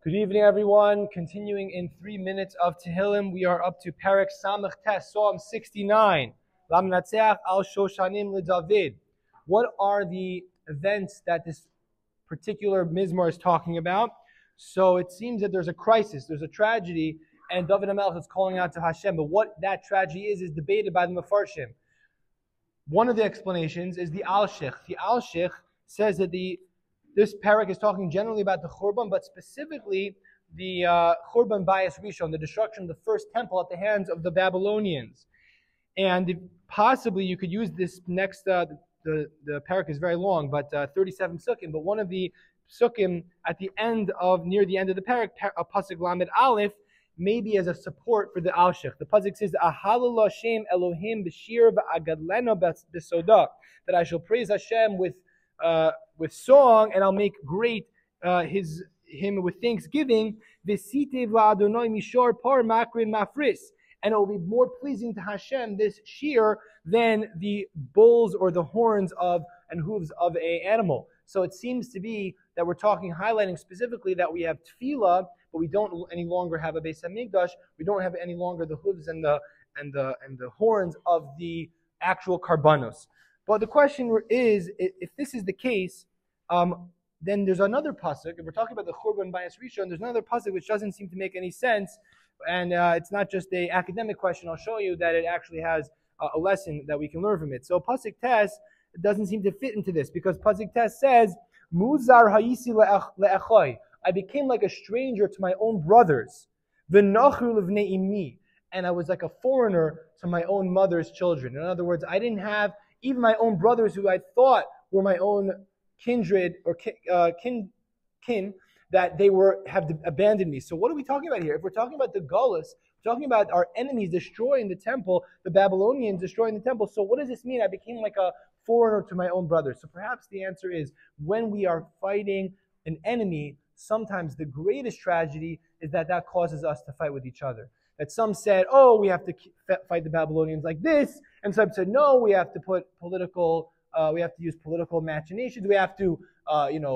Good evening, everyone. Continuing in 3 minutes of Tehillim, we are up to Perek Samach Tes, Psalm 69. Lam Natseach al Shoshanim LeDavid. What are the events that this particular Mizmor is talking about? So it seems that there's a crisis, there's a tragedy, and David HaMelech is calling out to Hashem. But what that tragedy is debated by the Mefarshim. One of the explanations is the Al-Shich. The Al-Shich says that this Perek is talking generally about the Churban, but specifically the Churban Bayis Rishon, the destruction of the first temple at the hands of the Babylonians. And possibly you could use this next, the Perek is very long, but 37 Sukkim, but one of the Sukkim at the end near the end of the Perek, Pasuk Lamed Aleph, maybe as a support for the Al-Shich. The Pasuk says, Ahalal Hashem Elohim b'shir v'agadleno b'soda, that I shall praise Hashem with song, and I'll make great him with thanksgiving. V'sitev la'Adonai mishor par makrin mafris, and it will be more pleasing to Hashem, this shear, than the bulls or the horns and hooves of an animal. So it seems to be that we're highlighting specifically that we have tefillah, but we don't any longer have a Beis Hamikdash. We don't have any longer the hooves and the horns of the actual karbanos. But the question is, if this is the case, then there's another pasuk. If we're talking about the Churban Bayis Rishon, there's another pasuk which doesn't seem to make any sense, and it's not just an academic question. I'll show you that it actually has a lesson that we can learn from it. So pasuk Tes doesn't seem to fit into this, because pasuk Tes says, "Muzar hayisi le'achai." I became like a stranger to my own brothers. V'nachru l'vnei imni, and I was like a foreigner to my own mother's children. In other words, I didn't have even my own brothers, who I thought were my own kindred or kin, that they have abandoned me. So what are we talking about here? If we're talking about the Gullus, we're talking about our enemies destroying the temple, the Babylonians destroying the temple. So what does this mean? I became like a foreigner to my own brothers. So perhaps the answer is, when we are fighting an enemy, sometimes the greatest tragedy is that causes us to fight with each other. That some said, oh, we have to fight the Babylonians like this, and some said, no, we have to we have to use political machinations, we have to,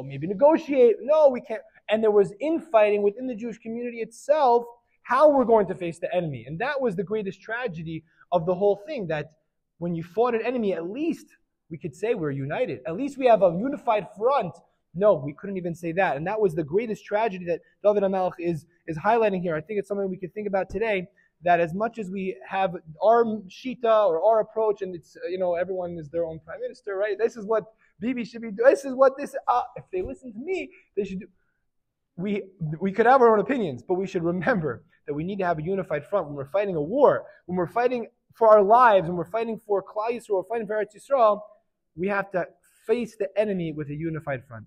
maybe negotiate. No, we can't. And there was infighting within the Jewish community itself, how we're going to face the enemy. And that was the greatest tragedy of the whole thing, that when you fought an enemy, at least we could say we're united. At least we have a unified front. No, we couldn't even say that. And that was the greatest tragedy that David HaMelech is highlighting here. I think it's something we could think about today, that as much as we have our shita or our approach, and it's, everyone is their own prime minister, right? This is what Bibi should be doing. This is what if they listen to me, they should do. We could have our own opinions, but we should remember that we need to have a unified front when we're fighting a war, when we're fighting for our lives, when we're fighting for Klal Yisrael, we're fighting for Eretz Yisrael. We have to face the enemy with a unified front.